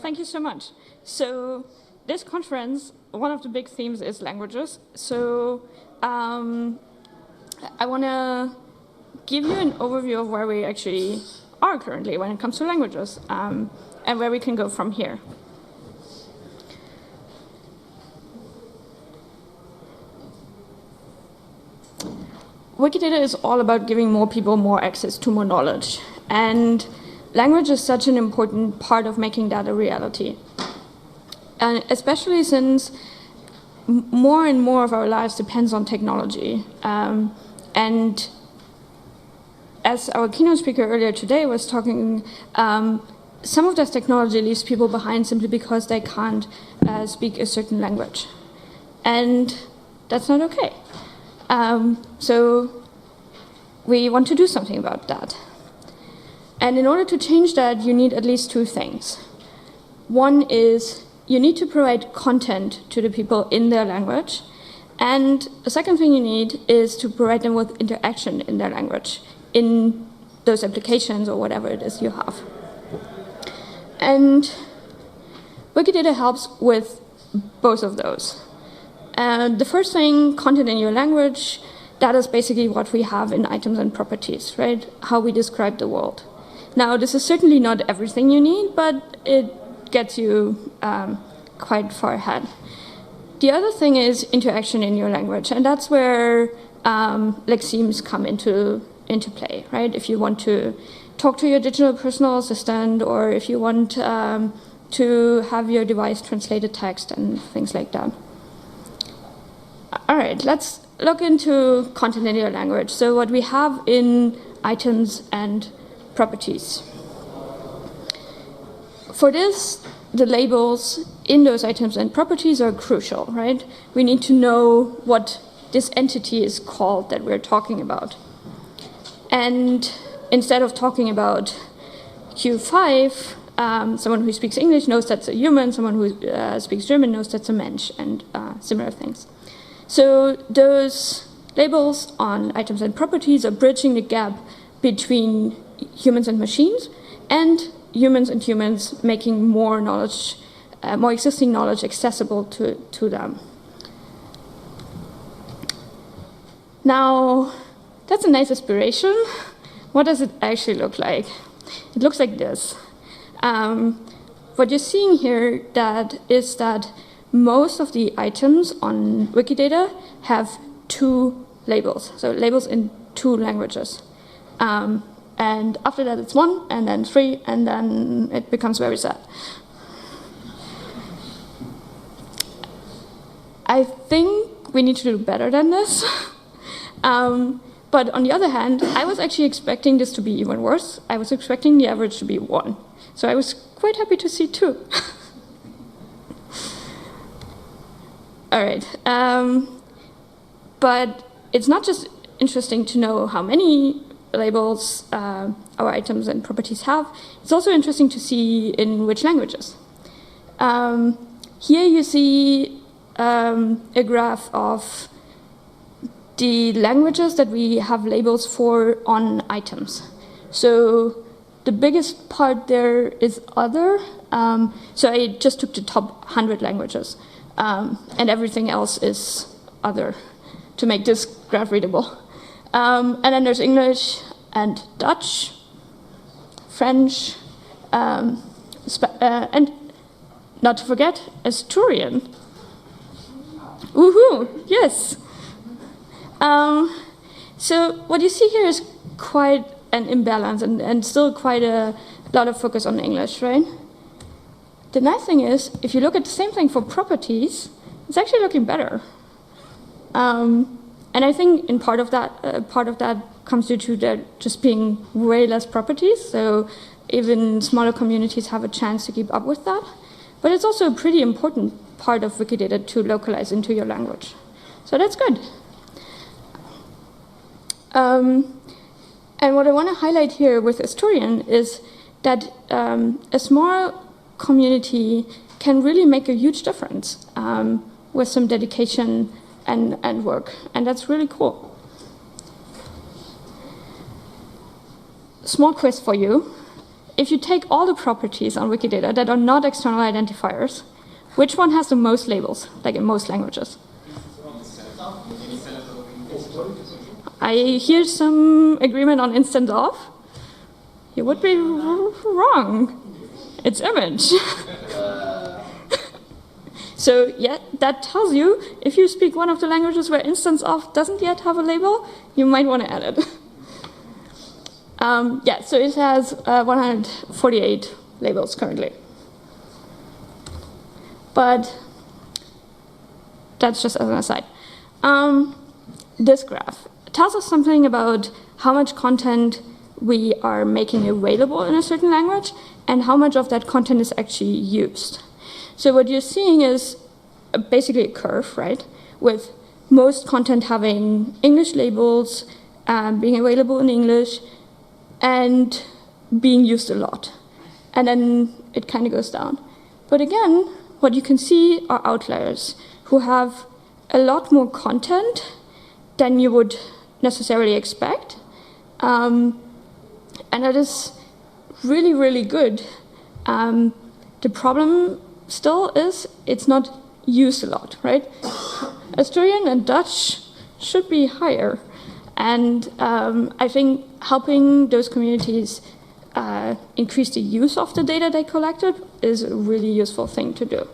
Thank you so much. So this conference, one of the big themes is languages. So I want to give you an overview of where we actually are currently when it comes to languages, and where we can go from here. Wikidata is all about giving more people more access to more knowledge. And language is such an important part of making that a reality. And especially since more and more of our lives depends on technology. And as our keynote speaker earlier today was talking, some of this technology leaves people behind simply because they can't speak a certain language. And that's not okay. So we want to do something about that. And in order to change that, you need at least two things. One is you need to provide content to the people in their language. And the second thing you need is to provide them with interaction in their language, in those applications or whatever it is you have. And Wikidata helps with both of those. The first thing, content in your language, that is basically what we have in items and properties, right? How we describe the world. Now, this is certainly not everything you need, but it gets you quite far ahead. The other thing is interaction in your language, and that's where lexemes come into play, right? If you want to talk to your digital personal assistant, or if you want to have your device translated text and things like that. All right, let's look into content in your language. So what we have in items and properties. For this, the labels in those items and properties are crucial, right? We need to know what this entity is called that we're talking about. And instead of talking about Q5, someone who speaks English knows that's a human, someone who speaks German knows that's a Mensch, and similar things. So those labels on items and properties are bridging the gap between humans and machines, and humans making more knowledge, more existing knowledge accessible to them. Now, that's a nice aspiration. What does it actually look like? It looks like this. What you're seeing here is that most of the items on Wikidata have two labels, so labels in two languages. And after that it's one, and then three, and then it becomes very sad. I think we need to do better than this. But on the other hand, I was actually expecting this to be even worse. I was expecting the average to be 1. So I was quite happy to see 2. All right. But it's not just interesting to know how many labels our items and properties have. It's also interesting to see in which languages. Here you see a graph of the languages that we have labels for on items. So the biggest part there is other. So I just took the top 100 languages, and everything else is other to make this graph readable. And then there's English and Dutch, French, and not to forget, Asturian. Woohoo, yes. So what you see here is quite an imbalance and still quite a lot of focus on English, right? The nice thing is, if you look at the same thing for properties, it's actually looking better. And I think in part of that comes due to there just being way less properties, so even smaller communities have a chance to keep up with that. But it's also a pretty important part of Wikidata to localize into your language. So that's good. And what I want to highlight here with Asturian is that a small community can really make a huge difference with some dedication and work, and that's really cool. Small quiz for you. if you take all the properties on Wikidata that are not external identifiers, which one has the most labels, like in most languages? I hear some agreement on instance of. You would be wrong. It's image. So yeah, that tells you if you speak one of the languages where instance of doesn't yet have a label, you might want to add it. Yeah, so it has 148 labels currently. But that's just as an aside. This graph tells us something about how much content we are making available in a certain language and how much of that content is actually used. So what you're seeing is basically a curve, right? With most content having English labels, being available in English, and being used a lot. And then it kind of goes down. But again, what you can see are outliers who have a lot more content than you would necessarily expect. And that is really, really good. The problem still is it's not used a lot, right? Asturian and Dutch should be higher. And I think helping those communities increase the use of the data they collected is a really useful thing to do.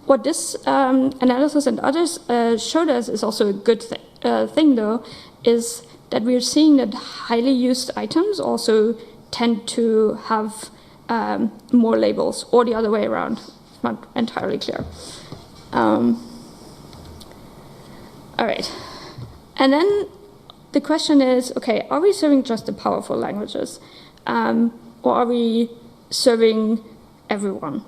What this analysis and others showed us is also a good thing, though, is that we're seeing that highly used items also tend to have more labels, or the other way around. It's not entirely clear. All right. And then the question is, okay, are we serving just the powerful languages? Or are we serving everyone?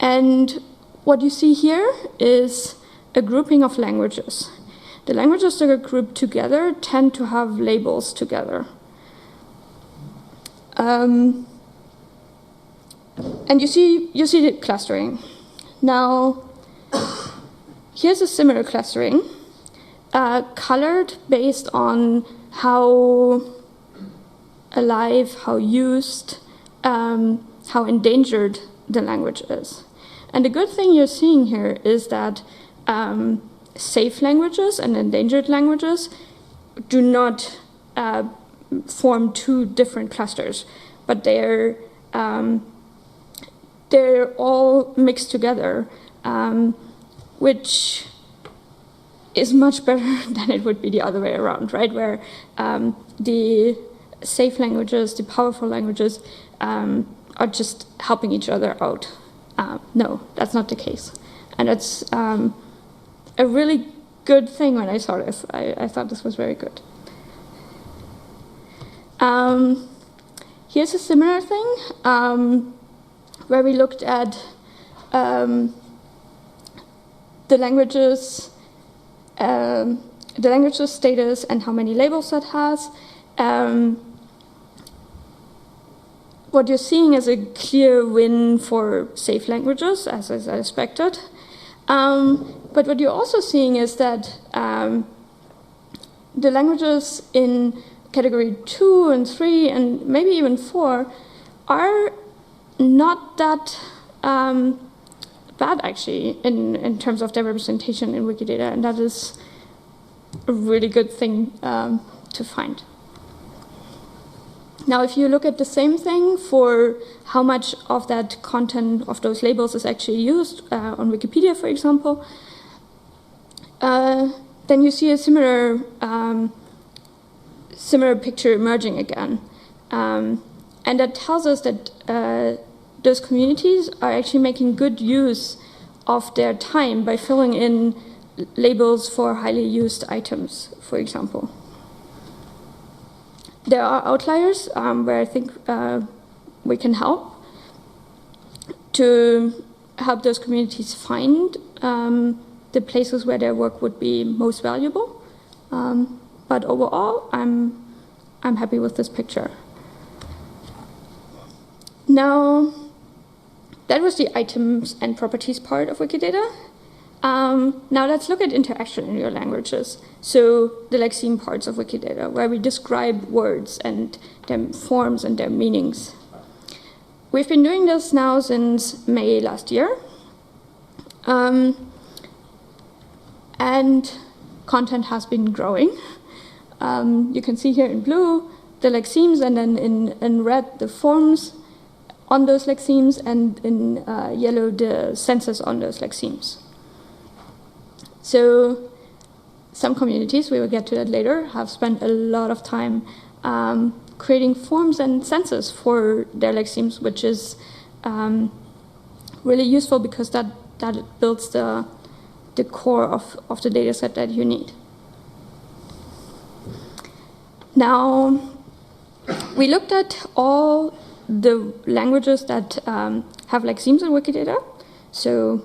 And what you see here is a grouping of languages. The languages that are grouped together tend to have labels together. And you see the clustering. Now, here's a similar clustering, colored based on how alive, how used, how endangered the language is. And the good thing you're seeing here is that safe languages and endangered languages do not form two different clusters, but they're all mixed together, which is much better than it would be the other way around, right? Where the safe languages, the powerful languages, are just helping each other out. No, that's not the case. And it's a really good thing when I saw this. I thought this was very good. Here's a similar thing where we looked at the languages status and how many labels that has. What you're seeing is a clear win for safe languages, as I expected. But what you're also seeing is that the languages in category 2 and 3 and maybe even 4 are not that bad, actually, in terms of their representation in Wikidata, and that is a really good thing to find. Now, if you look at the same thing for how much of that content of those labels is actually used on Wikipedia, for example, then you see a similar picture emerging again. And that tells us that those communities are actually making good use of their time by filling in labels for highly used items, for example. There are outliers where I think we can help to help those communities find the places where their work would be most valuable. But overall, I'm happy with this picture. Now, that was the items and properties part of Wikidata. Now let's look at interaction in your languages. So the lexeme parts of Wikidata, where we describe words and their forms and their meanings. We've been doing this now since May last year. And content has been growing. You can see here in blue the lexemes, and then in red the forms on those lexemes, and in yellow the senses on those lexemes. So some communities, we will get to that later, have spent a lot of time creating forms and senses for their lexemes, which is really useful because that builds the core of the data set that you need. Now, we looked at all the languages that have lexemes in Wikidata. So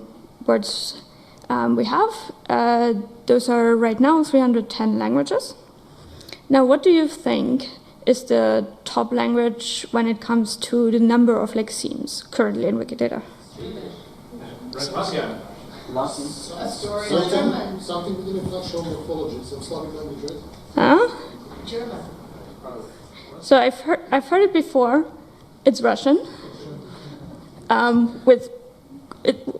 words we have, those are right now 310 languages. Now, what do you think is the top language when it comes to the number of lexemes currently in Wikidata? Russian. Something with international morphology, some Slavic language, right? Huh? German. So I've heard it before. It's Russian.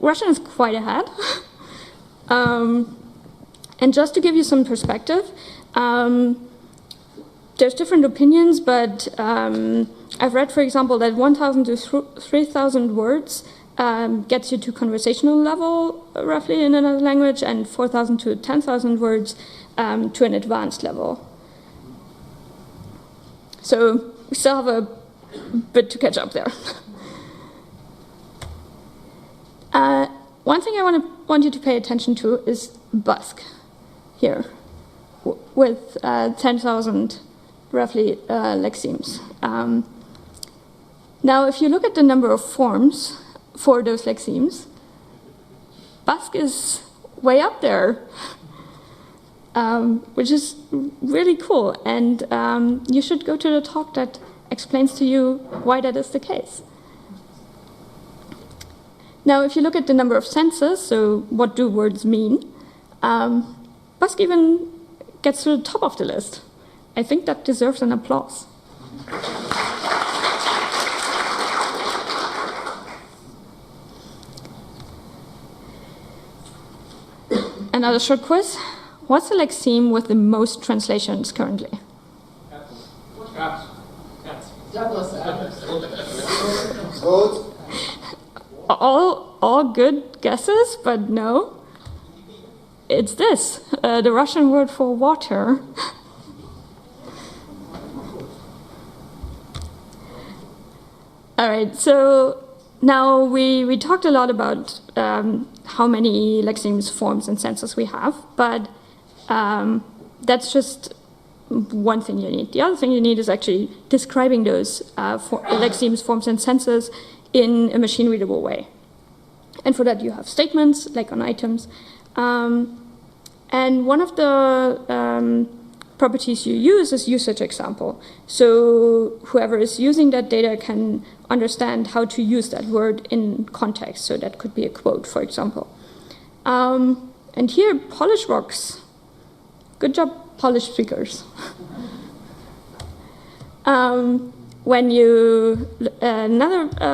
Russian is quite ahead. And just to give you some perspective, there's different opinions, but I've read, for example, that 1,000 to 3,000 words gets you to conversational level, roughly, in another language, and 4,000 to 10,000 words to an advanced level. So we still have a bit to catch up there. One thing I want you to pay attention to is Basque here, with 10,000 roughly lexemes. Now, if you look at the number of forms for those lexemes, Basque is way up there, which is really cool. And you should go to the talk that explains to you why that is the case. Now, if you look at the number of senses, so what do words mean, Basque even gets to the top of the list. I think that deserves an applause. Another short quiz. What's the lexeme with the most translations currently? Cats. Douglas. Goat. All good guesses, but no. It's this, the Russian word for water. All right, so now we talked a lot about how many lexemes, forms, and senses we have, but that's just one thing you need. The other thing you need is actually describing those lexemes, forms, and senses in a machine-readable way. And for that, you have statements, like on items. And one of the properties you use is usage example. So whoever is using that data can understand how to use that word in context. So that could be a quote, for example. And here, Polish rocks. Good job, Polish speakers. Another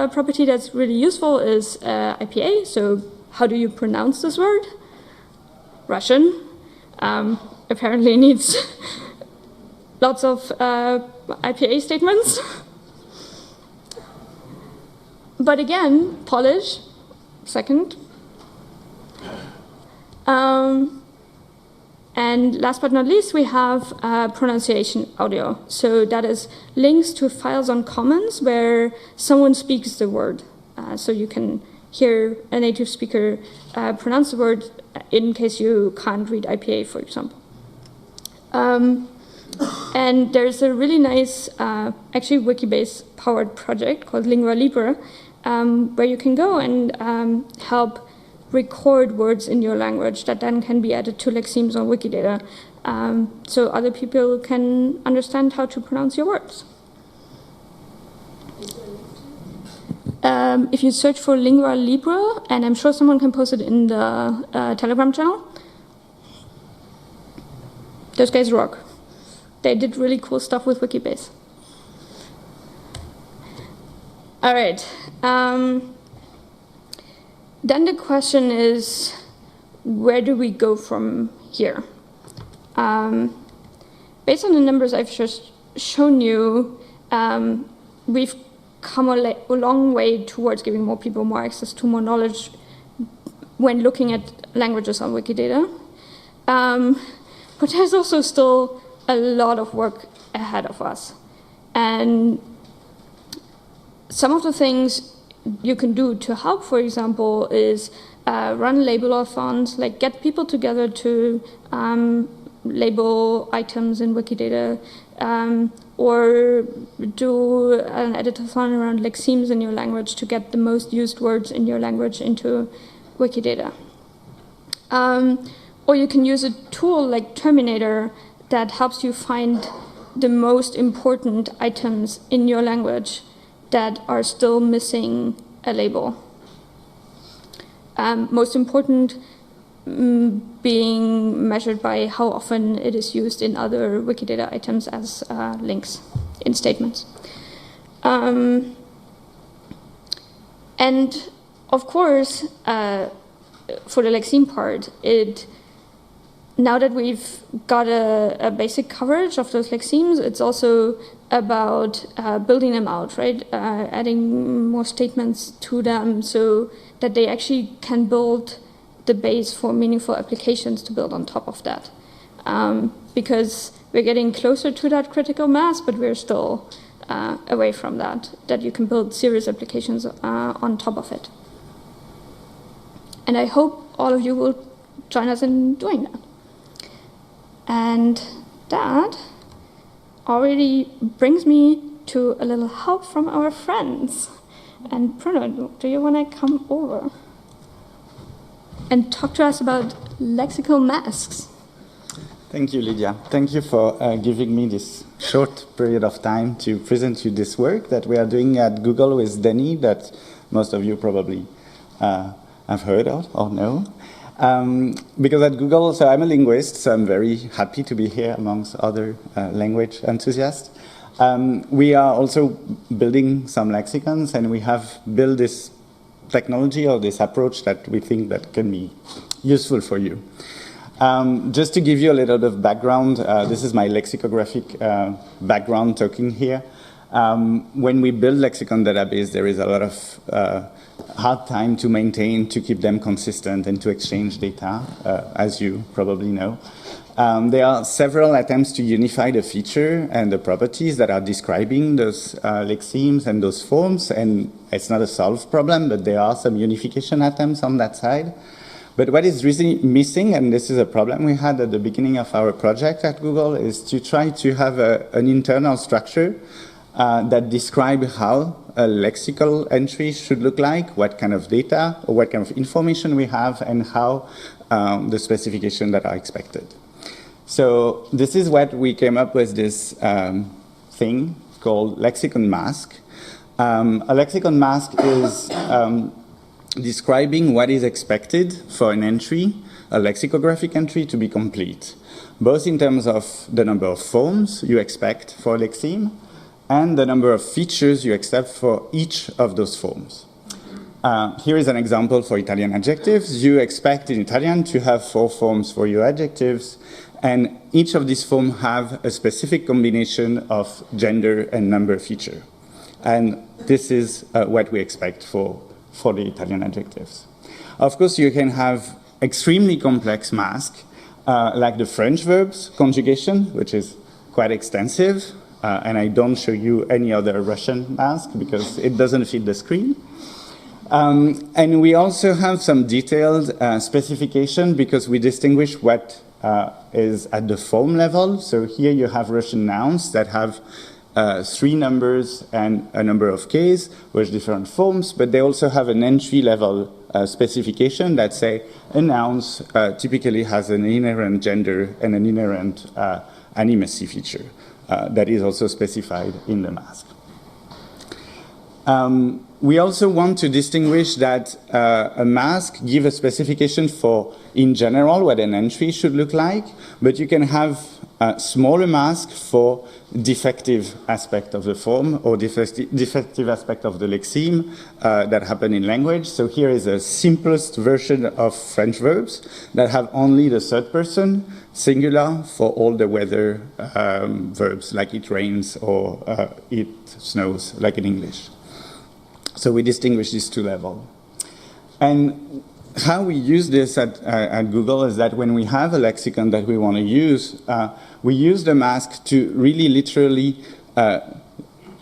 property that's really useful is IPA. So how do you pronounce this word? Russian. Apparently needs lots of IPA statements. But again, Polish, second. And last but not least, we have pronunciation audio. So that is links to files on Commons where someone speaks the word. So you can hear a native speaker pronounce the word in case you can't read IPA, for example. And there's a really nice, actually Wikibase-powered project called Lingua Libre, where you can go and help record words in your language that then can be added to lexemes on Wikidata, so other people can understand how to pronounce your words. if you search for lingua libre, and I'm sure someone can post it in the Telegram channel, those guys rock. They did really cool stuff with Wikibase. All right. Then the question is, where do we go from here? Based on the numbers I've just shown you, we've come a long way towards giving more people more access to more knowledge when looking at languages on Wikidata. But there's also still a lot of work ahead of us. And some of the things you can do to help, for example, is run label-a-thons, like get people together to label items in Wikidata, or do an editathon around lexemes in your language to get the most used words in your language into Wikidata. Or you can use a tool like Terminator that helps you find the most important items in your language that are still missing a label. Most important being measured by how often it is used in other Wikidata items as links in statements. And of course, for the lexeme part, now that we've got a basic coverage of those lexemes, it's also about building them out, right? Adding more statements to them so that they actually can build the base for meaningful applications to build on top of that. Because we're getting closer to that critical mass, but we're still away from that you can build serious applications on top of it. And I hope all of you will join us in doing that. And that already brings me to a little help from our friends. And Bruno, do you want to come over and talk to us about lexical masks? Thank you, Lydia. Thank you for giving me this short period of time to present you this work that we are doing at Google with Denny, that most of you probably have heard of or know. Because at Google, so I'm a linguist, so I'm very happy to be here amongst other language enthusiasts. We are also building some lexicons, and we have built this technology or this approach that we think that can be useful for you. Just to give you a little bit of background, this is my lexicographic background talking here. When we build lexicon database, there is a lot of hard time to maintain, to keep them consistent, and to exchange data, as you probably know. There are several attempts to unify the feature and the properties that are describing those lexemes and those forms, and it's not a solved problem, but there are some unification attempts on that side. But what is really missing, and this is a problem we had at the beginning of our project at Google, is to try to have an internal structure that describes how a lexical entry should look like, what kind of data or what kind of information we have, and how the specifications that are expected. So this is what we came up with, this thing called lexicon mask. A lexicon mask is describing what is expected for an entry, a lexicographic entry, to be complete, both in terms of the number of forms you expect for a lexeme and the number of features you accept for each of those forms. Here is an example for Italian adjectives. You expect in Italian to have 4 forms for your adjectives, and each of these forms have a specific combination of gender and number feature. And this is what we expect for the Italian adjectives. Of course, you can have extremely complex masks, like the French verbs conjugation, which is quite extensive. And I don't show you any other Russian mask because it doesn't fit the screen. And we also have some detailed specification because we distinguish what is at the form level. So here you have Russian nouns that have 3 numbers and a number of Ks with different forms, but they also have an entry-level specification that say a noun typically has an inherent gender and an inherent animacy feature that is also specified in the mask. We also want to distinguish that a mask gives a specification for, in general, what an entry should look like, but you can have a smaller mask for defective aspect of the form or defective aspect of the lexeme that happen in language. So here is a simplest version of French verbs that have only the third person singular for all the weather verbs, like it rains or it snows, like in English. So we distinguish these two levels. And how we use this at Google is that when we have a lexicon that we want to use, we use the mask to really literally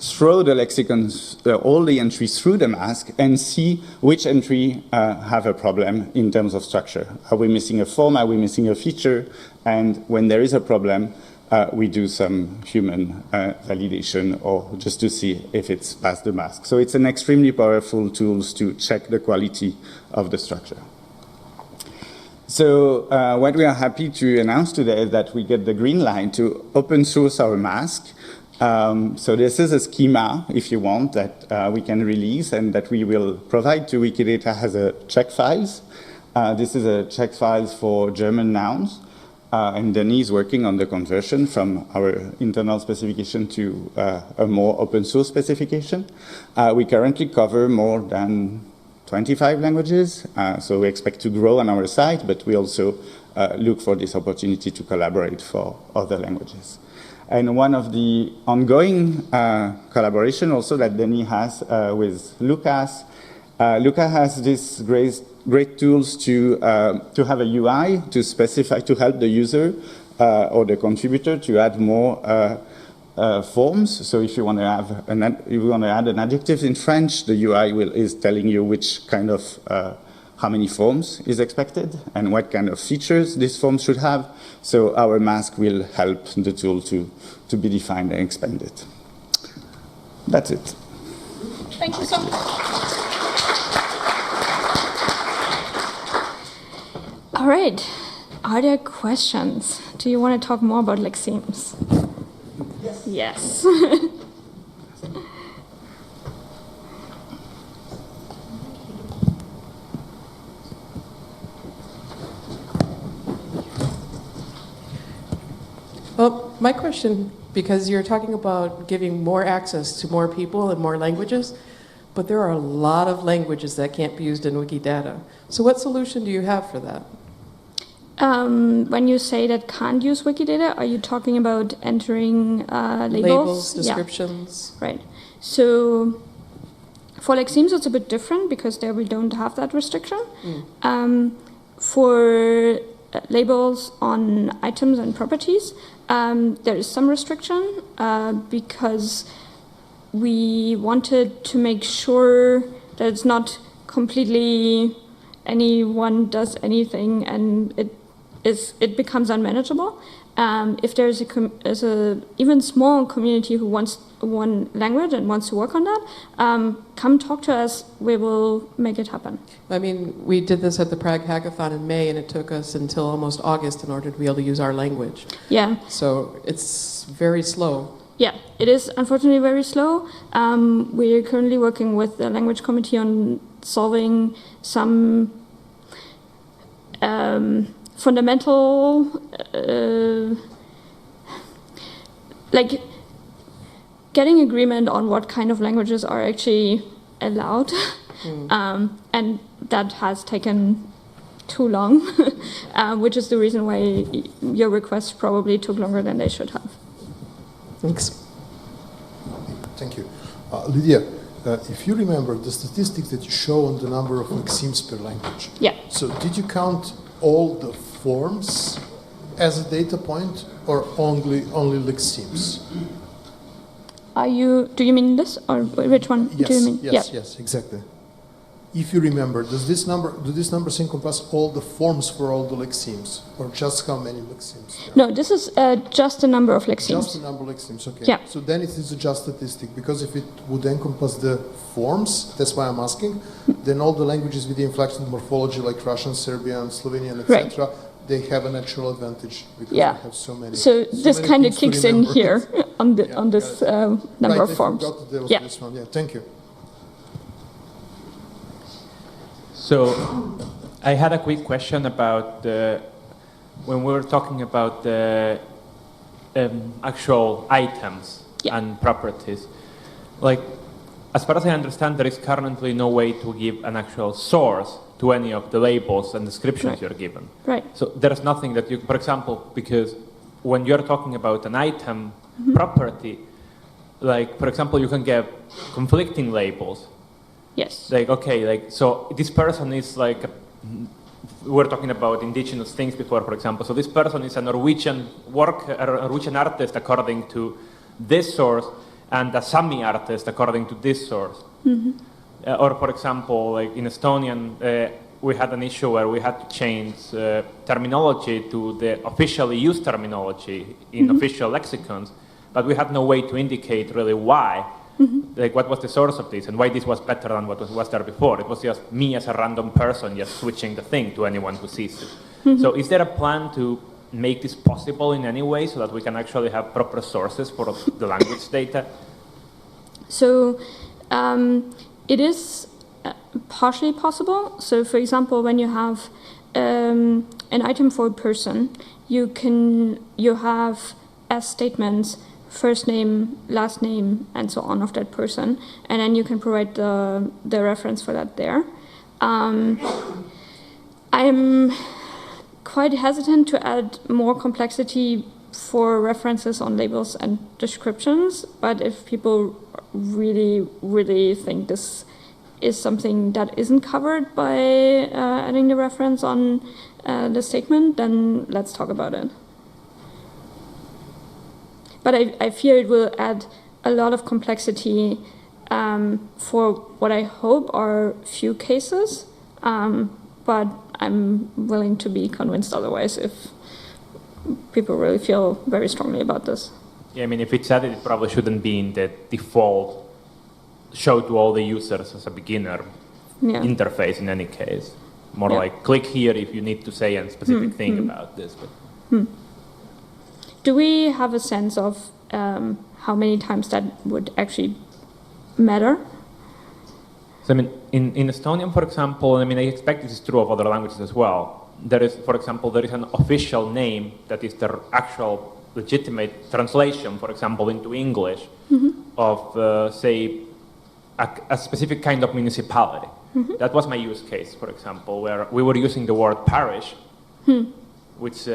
throw the lexicons, all the entries through the mask and see which entry have a problem in terms of structure. Are we missing a form? Are we missing a feature? And when there is a problem, we do some human validation or just to see if it's past the mask. So it's an extremely powerful tool to check the quality of the structure. So what we are happy to announce today is that we get the green light to open source our mask. So this is a schema, if you want, that we can release and that we will provide to Wikidata as a check files. This is a check files for German nouns. And Denis is working on the conversion from our internal specification to a more open source specification. We currently cover more than 25 languages, so we expect to grow on our site, but we also look for this opportunity to collaborate for other languages. And one of the ongoing collaboration also that Denis has with Lucas, Lucas has this great tools to have a UI to specify, to help the user or the contributor to add more forms. So if you want to add an adjective in French, the UI is telling you which kind of how many forms is expected and what kind of features this form should have. So our mask will help the tool to be defined and expanded. That's it. Thank you so much. All right. Are there questions? Do you want to talk more about lexemes? Yes. Well, my question, because you're talking about giving more access to more people and more languages, but there are a lot of languages that can't be used in Wikidata. So what solution do you have for that? When you say that can't use Wikidata, are you talking about entering labels? Labels, descriptions. Yeah. Right. So for lexemes, it's a bit different because there we don't have that restriction. For labels on items and properties, there is some restriction because we wanted to make sure that it's not completely anyone does anything and it becomes unmanageable. If there's a even small community who wants one language and wants to work on that, come talk to us. We will make it happen. I mean, we did this at the Prague Hackathon in May, and it took us until almost August in order to be able to use our language. Yeah. So it's very slow. Yeah, it is unfortunately very slow. We're currently working with the language committee on solving some fundamental, like getting agreement on what kind of languages are actually allowed, and that has taken too long, which is the reason why your requests probably took longer than they should have. Thanks. Thank you. Lydia, if you remember the statistics that you show on the number of lexemes per language. Yeah. So did you count all the forms as a data point or only lexemes? Do you mean this or which one Yes, do you mean? yes, exactly. If you remember, do these numbers encompass all the forms for all the lexemes, or just how many lexemes? No, this is just the number of lexemes. Just the number of lexemes, okay. Yeah. So then it is a just statistic, because if it would encompass the forms, that's why I'm asking, then all the languages with the inflected morphology, like Russian, Serbian, Slovenian, etc., they have a natural advantage because they have so many. So this kind of kicks in here on this number of forms. Got this one. Yeah, thank you. So I had a quick question about when we were talking about the actual items and properties. Like, as far as I understand, there is currently no way to give an actual source to any of the labels and descriptions you're given. Right. So there's nothing that you, for example, because when you're talking about an item property, like, for example, you can get conflicting labels. Yes. Like, okay, like, so this person is like, we were talking about indigenous things before, for example. So this person is a Norwegian Norwegian artist according to this source, and a Sami artist according to this source. Or, for example, like in Estonian, we had an issue where we had to change terminology to the officially used terminology in official lexicons, but we had no way to indicate really why, like what was the source of this and why this was better than what was there before. It was just me as a random person just switching the thing to anyone who sees it. So is there a plan to make this possible in any way so that we can actually have proper sources for the language data? So it is partially possible. So for example, when you have an item for a person, you have as statements first name, last name, and so on of that person, and then you can provide the reference for that there. I'm quite hesitant to add more complexity for references on labels and descriptions, but if people really, really think this is something that isn't covered by adding the reference on the statement, then let's talk about it. But I fear it will add a lot of complexity for what I hope are few cases, but I'm willing to be convinced otherwise if people really feel very strongly about this. Yeah, I mean, if it's added, it probably shouldn't be in the default show to all the users as a beginner interface in any case. More like click here if you need to say a specific thing about this. But. Do we have a sense of how many times that would actually matter? So, I mean, in Estonian, for example, I mean, I expect this is true of other languages as well. There is, for example, there is an official name that is the actual legitimate translation, for example, into English of, say, a specific kind of municipality. That was my use case, for example, where we were using the word parish, which,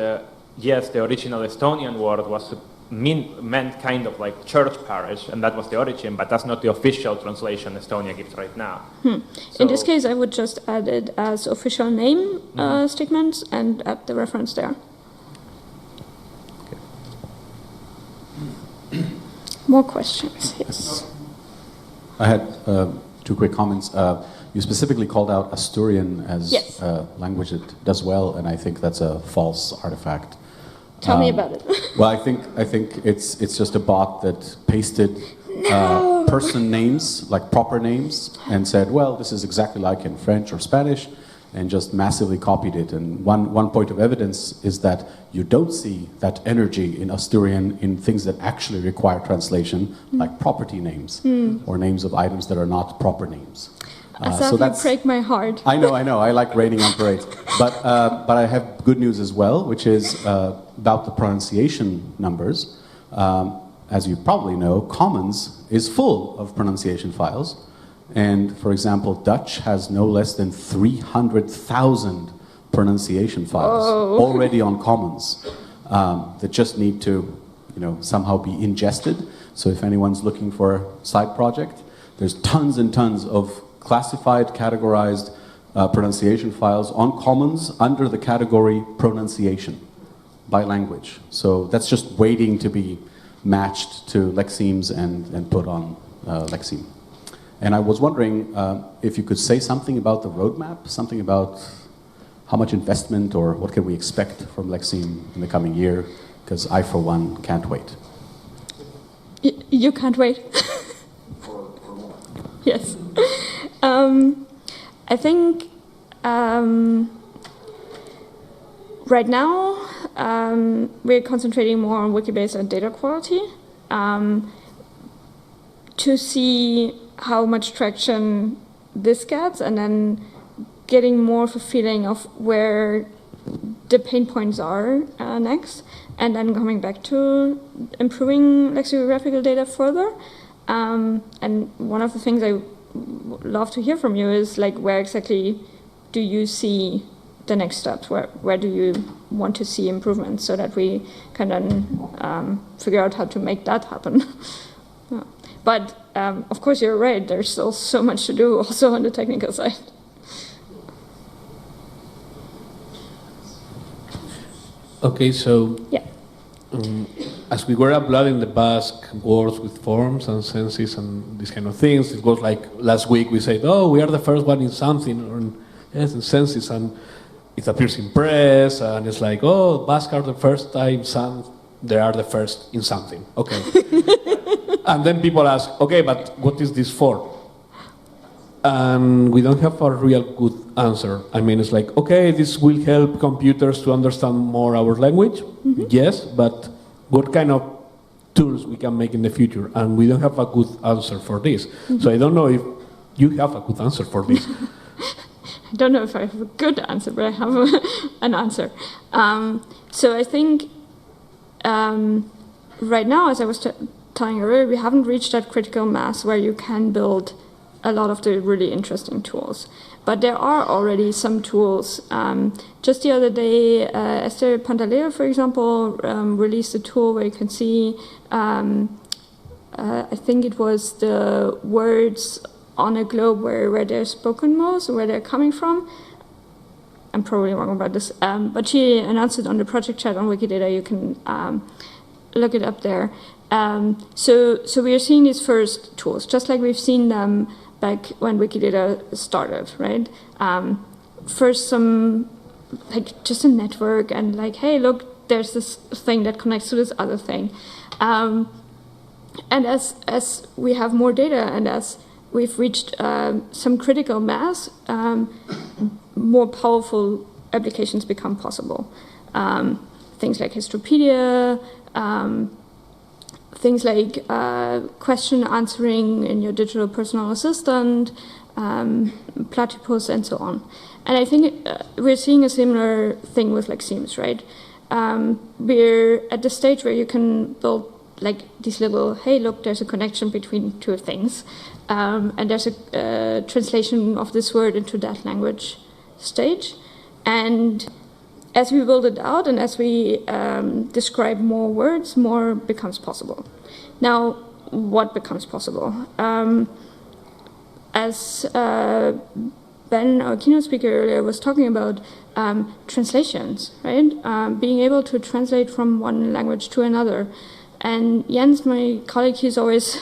yes, the original Estonian word was meant kind of like church parish, and that was the origin, but that's not the official translation Estonia gives right now. So, in this case, I would just add it as official name statements and add the reference there. Okay. More questions? Yes. I had two quick comments. You specifically called out Asturian as a language that does well, and I think that's a false artifact. Tell me about it. Well, I think it's just a bot that pasted person names, like proper names, and said, well, this is exactly like in French or Spanish, and just massively copied it. And one point of evidence is that you don't see that energy in Asturian in things that actually require translation, like property names or names of items that are not proper names. So you break my heart. I know. I like raining on parades. But I have good news as well, which is about the pronunciation numbers. As you probably know, Commons is full of pronunciation files. And, for example, Dutch has no less than 300,000 pronunciation files already on Commons that just need to, somehow be ingested. So if anyone's looking for a side project, there's tons and tons of classified, categorized pronunciation files on Commons under the category pronunciation by language. So that's just waiting to be matched to lexemes and put on Lexeme. And I was wondering if you could say something about the roadmap, something about how much investment or what can we expect from Lexeme in the coming year, because I, for one, can't wait. You can't wait? Yes. I think right now we're concentrating more on Wikibase and data quality to see how much traction this gets, and then getting more of a feeling of where the pain points are next, and then coming back to improving lexicographical data further. And one of the things I would love to hear from you is like, where exactly do you see the next steps? Where do you want to see improvements so that we can then figure out how to make that happen? Yeah. But of course, you're right. There's still so much to do also on the technical side. Okay, so yeah. As we were uploading the Basque words with forms and senses and these kind of things, it was like last week we said, oh, we are the first one in something, or yes, in senses, and it appears in press, and it's like, oh, Basque are the first time they are the first in something. Okay. And then people ask, okay, but what is this for? And we don't have a real good answer. I mean, it's like, okay, this will help computers to understand more our language. Mm-hmm. Yes, but what kind of tools we can make in the future? And we don't have a good answer for this. Mm-hmm. So I don't know if you have a good answer for this. I don't know if I have a good answer, but I have an answer. So I think right now, as I was telling you earlier, we haven't reached that critical mass where you can build a lot of the really interesting tools. But there are already some tools. Just the other day, Esther Pantaleo, for example, released a tool where you can see, I think it was the words on a globe where they're spoken most, where they're coming from. I'm probably wrong about this. But she announced it on the project chat on Wikidata. You can look it up there. So we are seeing these first tools, just like we've seen them back when Wikidata started, right? First some, like, just a network and like, hey, look, there's this thing that connects to this other thing. And as we have more data and as we've reached some critical mass, more powerful applications become possible. Things like Histopedia, things like question answering in your digital personal assistant, Platypus, and so on. And I think we're seeing a similar thing with Lexemes, right? We're at the stage where you can build like these little, hey, look, there's a connection between two things. And there's a translation of this word into that language stage. And as we build it out and as we describe more words, more becomes possible. Now, what becomes possible? As Ben, our keynote speaker earlier, was talking about translations, right? Being able to translate from one language to another. And Jens, my colleague, he's always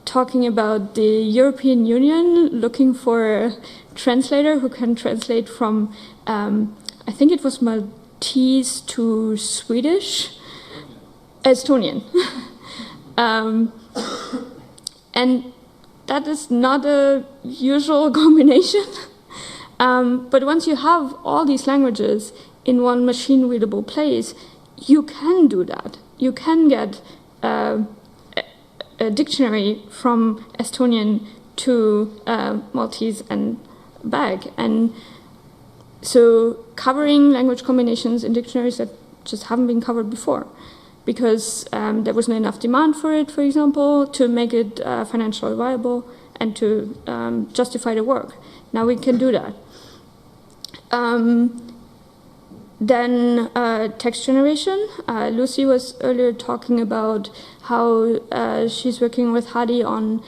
talking about the European Union looking for a translator who can translate from I think it was Maltese to Swedish, Estonian. And that is not a usual combination. But once you have all these languages in one machine-readable place, you can do that. You can get a dictionary from Estonian to Maltese and back. And so covering language combinations in dictionaries that just haven't been covered before because there wasn't enough demand for it, for example, to make it financially viable and to justify the work. Now we can do that. Then text generation. Lucy was earlier talking about how she's working with Hadi on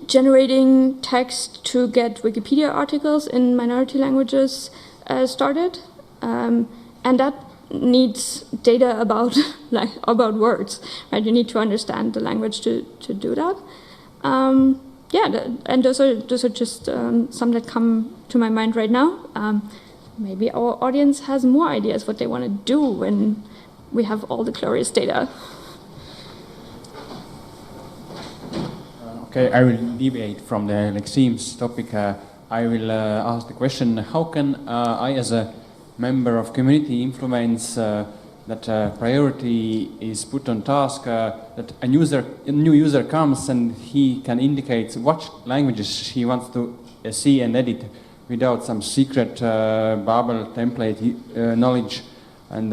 generating text to get Wikipedia articles in minority languages started, and that needs data about about words, right? You need to understand the language to do that. And those are just some that come to my mind right now. Maybe our audience has more ideas what they want to do when we have all the glorious data. Okay, I will deviate from the Lexemes topic. I will ask the question, how can I as a member of community influence that priority is put on task, that a new user comes and he can indicate what languages he wants to see and edit without some secret Babel template knowledge. And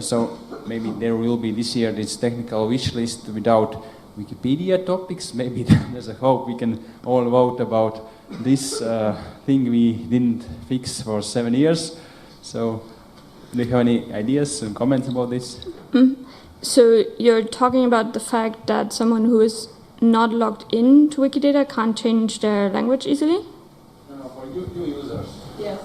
so maybe there will be this year this technical wish list without Wikipedia topics. Maybe there's a hope we can all vote about this thing we didn't fix for 7 years. So do you have any ideas and comments about this? So you're talking about the fact that someone who is not logged into Wikidata can't change their language easily? No, for you users. Yes.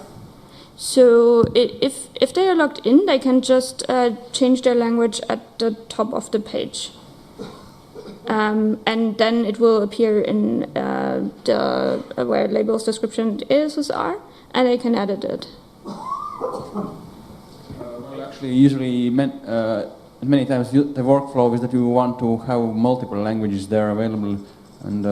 So if they are logged in, they can just change their language at the top of the page. And then it will appear in the where labels, description, aliases are, and they can edit it. Well, actually, usually many times the workflow is that you want to have multiple languages there available, and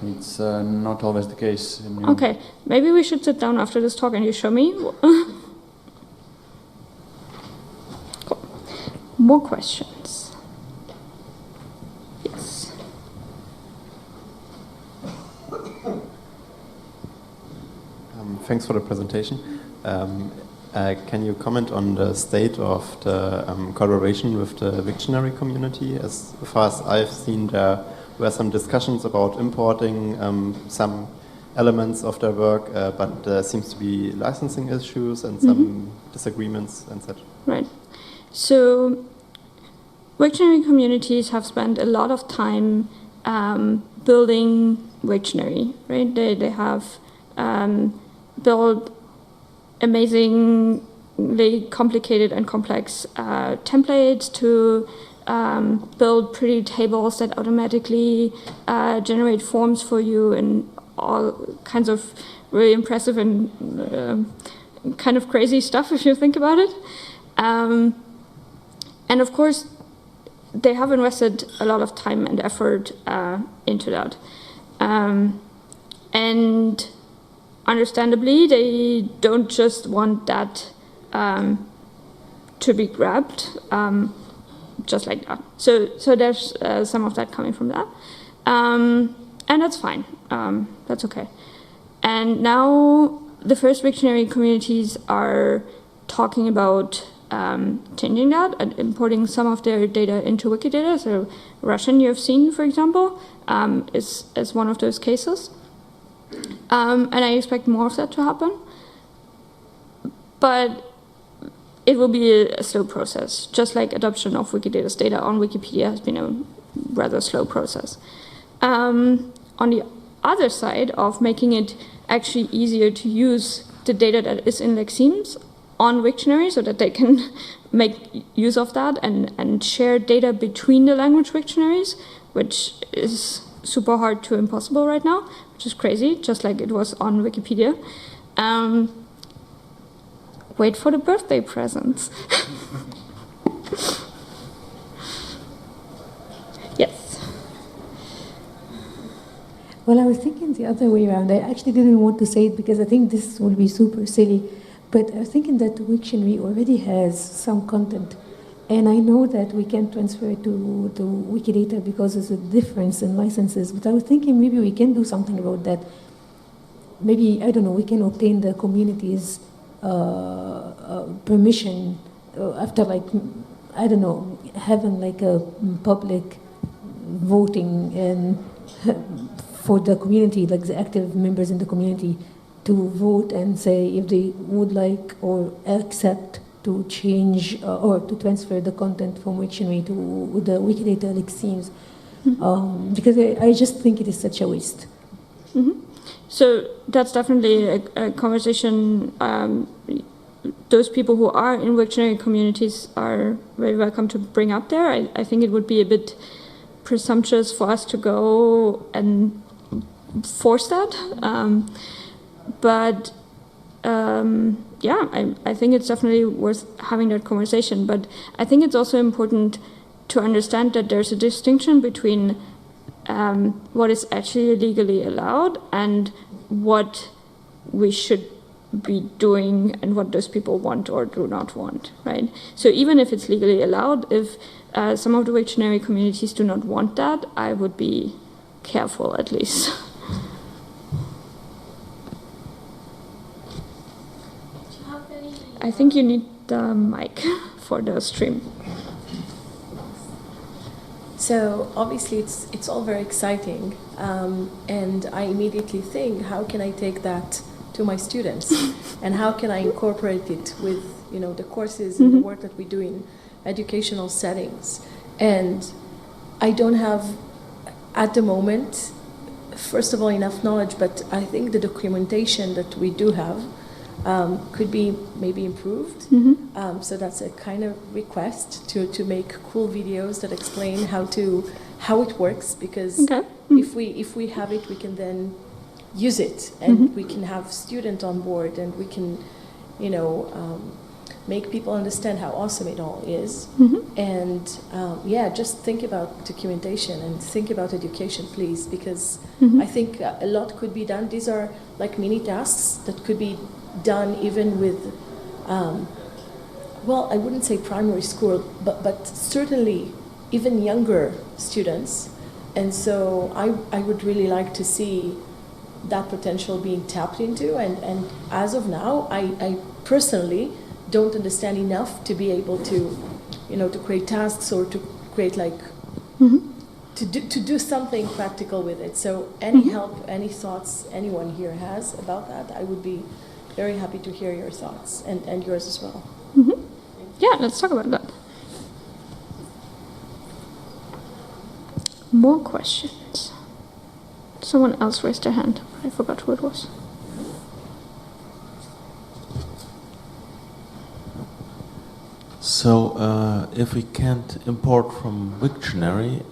it's not always the case. Okay, maybe we should sit down after this talk and you show me. Cool. More questions? Yes. Thanks for the presentation. Can you comment on the state of the collaboration with the Wiktionary community? As far as I've seen, there were some discussions about importing some elements of their work, but there seems to be licensing issues and some disagreements and such. Right. So Wiktionary communities have spent a lot of time building Wiktionary, right? They have built amazingly complicated and complex templates to build pretty tables that automatically generate forms for you and all kinds of really impressive and kind of crazy stuff if you think about it. And of course, they have invested a lot of time and effort into that. And understandably, they don't just want that to be grabbed just like that. So there's some of that coming from that. And that's fine. That's okay. And now the first Wiktionary communities are talking about changing that and importing some of their data into Wikidata. So Russian, you have seen, for example, is one of those cases. And I expect more of that to happen. But it will be a slow process, just like adoption of Wikidata's data on Wikipedia has been a rather slow process. On the other side of making it actually easier to use the data that is in Lexemes on Wiktionary so that they can make use of that and share data between the language Wiktionaries, which is super hard to impossible right now, which is crazy, just like it was on Wikipedia. Wait for the birthday presents. Yes. Well, I was thinking the other way around. I actually didn't want to say it because I think this will be super silly. But I was thinking that Wiktionary already has some content. And I know that we can transfer it to Wikidata because there's a difference in licenses. But I was thinking maybe we can do something about that. Maybe, I don't know, we can obtain the community's permission after, like, I don't know, having like a public voting and for the community, like the active members in the community, to vote and say if they would like or accept to change or to transfer the content from Wiktionary to the Wikidata Lexemes. Because I just think it is such a waste. So that's definitely a conversation. Those people who are in Wiktionary communities are very welcome to bring up there. I think it would be a bit presumptuous for us to go and force that. But yeah, I think it's definitely worth having that conversation. But I think it's also important to understand that there's a distinction between what is actually legally allowed and what we should be doing and what those people want or do not want, right? So even if it's legally allowed, if some of the Wiktionary communities do not want that, I would be careful at least. I think you need the mic for the stream. So obviously it's all very exciting, and I immediately think, how can I take that to my students, and how can I incorporate it with the courses and the work that we do in educational settings? And I don't have at the moment, first of all, enough knowledge, but I think the documentation that we do have could be maybe improved. So that's a kind of request to make cool videos that explain how it works, because if we have it, we can then use it, and we can have students on board, and we can make people understand how awesome it all is. And just think about documentation and think about education, please, because I think a lot could be done. These are like mini tasks that could be done even with, I wouldn't say primary school, but certainly even younger students. And so I would really like to see that potential being tapped into. And as of now, I personally don't understand enough to be able to, to create tasks or to create to do something practical with it. So any help, any thoughts anyone here has about that, I would be very happy to hear your thoughts and yours as well. Yeah, let's talk about that. More questions? Someone else raised their hand. I forgot who it was. So, if we can't import from Wiktionary,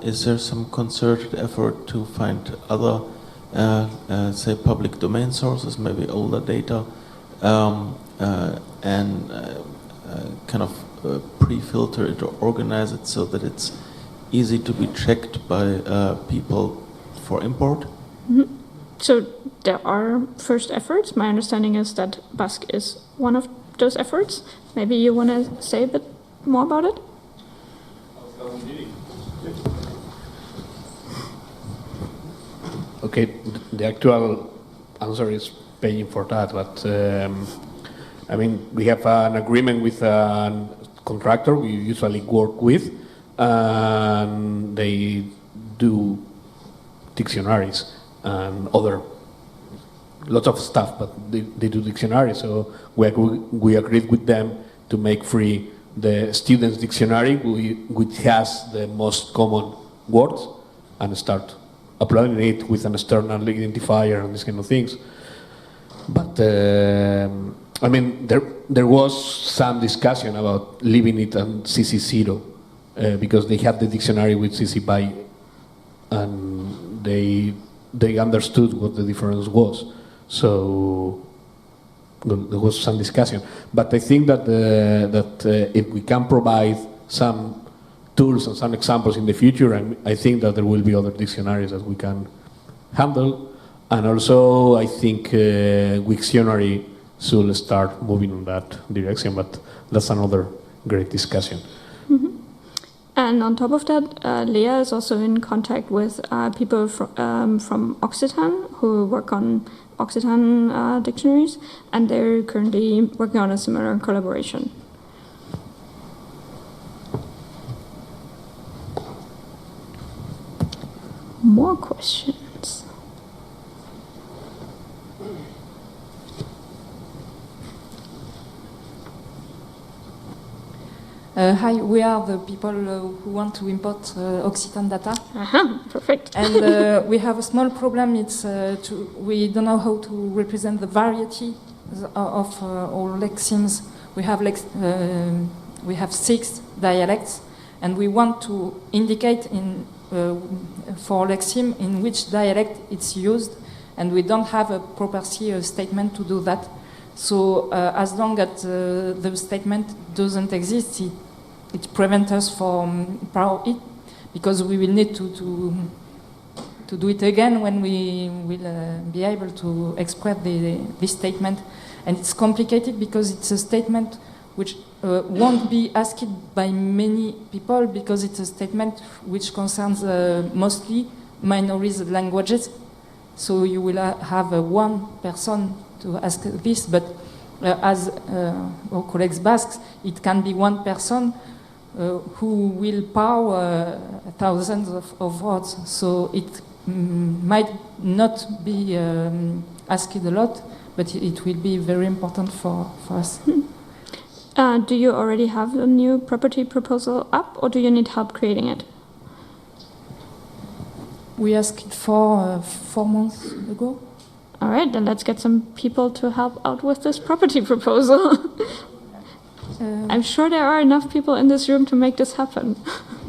is there some concerted effort to find other, say, public domain sources, maybe older data, and kind of pre-filter it or organize it so that it's easy to be checked by people for import? So there are first efforts. My understanding is that Basque is one of those efforts. Maybe you want to say a bit more about it? Okay, the actual answer is paying for that, but I mean, we have an agreement with a contractor we usually work with, and they do dictionaries and other lots of stuff, but they do dictionaries. So we agreed with them to make free the students' dictionary, which has the most common words, and start uploading it with an external identifier and these kind of things. But I mean, there was some discussion about leaving it on CC0 because they had the dictionary with CC BY, and they understood what the difference was. So there was some discussion. But I think that if we can provide some tools and some examples in the future, and I think that there will be other dictionaries that we can handle. And also, I think Wiktionary should start moving in that direction, but that's another great discussion. And on top of that, Leah is also in contact with people from Occitan who work on Occitan dictionaries, and they're currently working on a similar collaboration. More questions? Hi, we are the people who want to import Occitan data. Perfect. And we have a small problem. It's we don't know how to represent the variety of all lexemes. We have 6 dialects, and we want to indicate for lexeme in which dialect it's used, and we don't have a proper statement to do that. So as long as the statement doesn't exist, it prevents us from it, because we will need to do it again when we will be able to express this statement. And it's complicated because it's a statement which won't be asked by many people, because it's a statement which concerns mostly minority languages. So you will have one person to ask this, but as our colleagues Basques, it can be one person who will power thousands of words. So it might not be asked a lot, but it will be very important for us. Do you already have a new property proposal up, or do you need help creating it? We asked it for 4 months ago. All right, then let's get some people to help out with this property proposal. I'm sure there are enough people in this room to make this happen.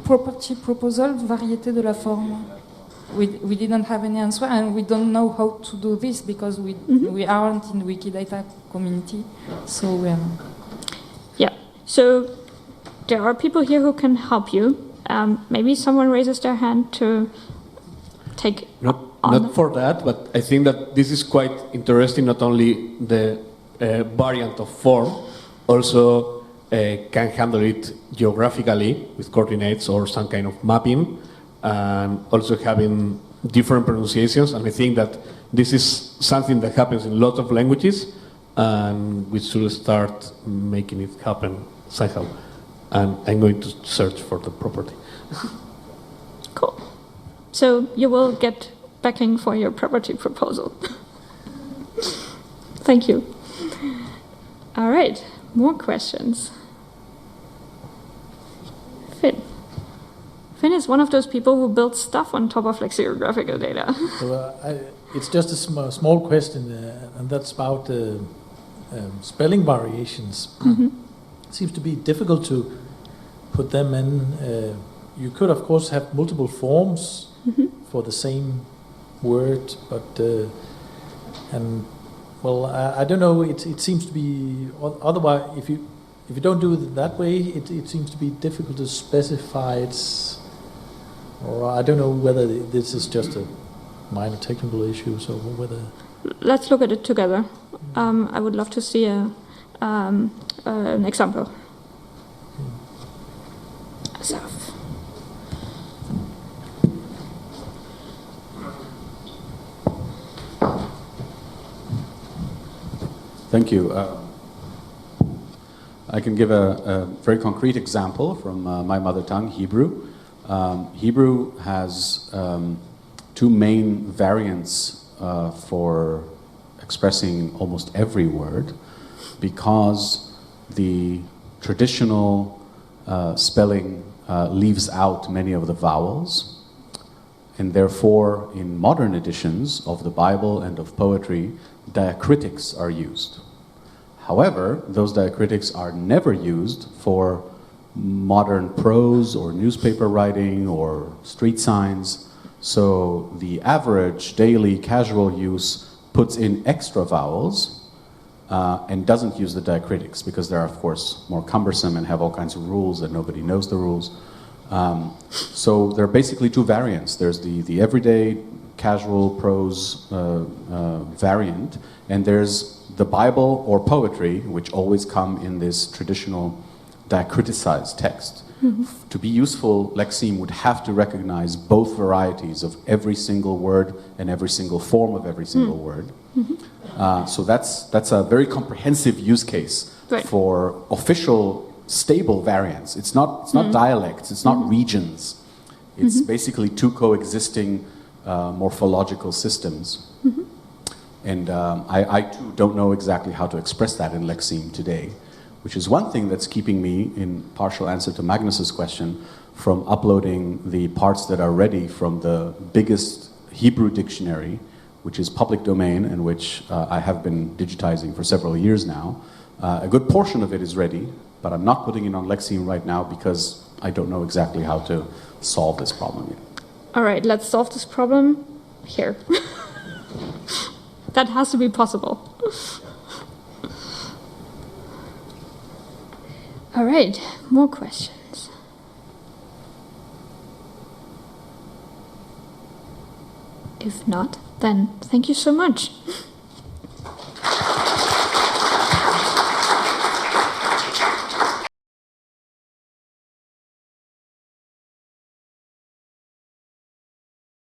Property proposal, variété de la forme. We didn't have any answer, and we don't know how to do this because we aren't in Wikidata community. So we are. Yeah. So there are people here who can help you. Maybe someone raises their hand to take. Not for that, but I think that this is quite interesting. Not only the variant of form, also can handle it geographically with coordinates or some kind of mapping, and also having different pronunciations. And I think that this is something that happens in lots of languages, and we should start making it happen somehow. And I'm going to search for the property. Cool. So you will get backing for your property proposal. Thank you. All right, more questions. Finn. Finn is one of those people who builds stuff on top of lexicographical data. So, it's just a small question, and that's about spelling variations. It seems to be difficult to put them in. You could, of course, have multiple forms for the same word, but I don't know. It seems to be otherwise. If you don't do it that way, it seems to be difficult to specify it. Or I don't know whether this is just a minor technical issue, or whether. Let's look at it together. I would love to see an example. Asaf. Thank you. I can give a very concrete example from my mother tongue, Hebrew. Hebrew has two main variants for expressing almost every word, because the traditional spelling leaves out many of the vowels, and therefore in modern editions of the Bible and of poetry, diacritics are used. However, those diacritics are never used for modern prose or newspaper writing or street signs. So the average daily casual use puts in extra vowels and doesn't use the diacritics, because they're of course more cumbersome and have all kinds of rules and nobody knows the rules. So there are basically two variants. There's the everyday casual prose variant, and there's the Bible or poetry, which always come in this traditional diacriticized text. To be useful, Lexeme would have to recognize both varieties of every single word and every single form of every single word. So that's a very comprehensive use case for official stable variants. It's not dialects, it's not regions. It's basically two coexisting morphological systems. And I too don't know exactly how to express that in Lexeme today, which is one thing that's keeping me, in partial answer to Magnus's question, from uploading the parts that are ready from the biggest Hebrew dictionary, which is public domain and which I have been digitizing for several years now. A good portion of it is ready, but I'm not putting it on Lexeme right now because I don't know exactly how to solve this problem yet. All right, let's solve this problem here. That has to be possible. All right, more questions. If not, then thank you so much.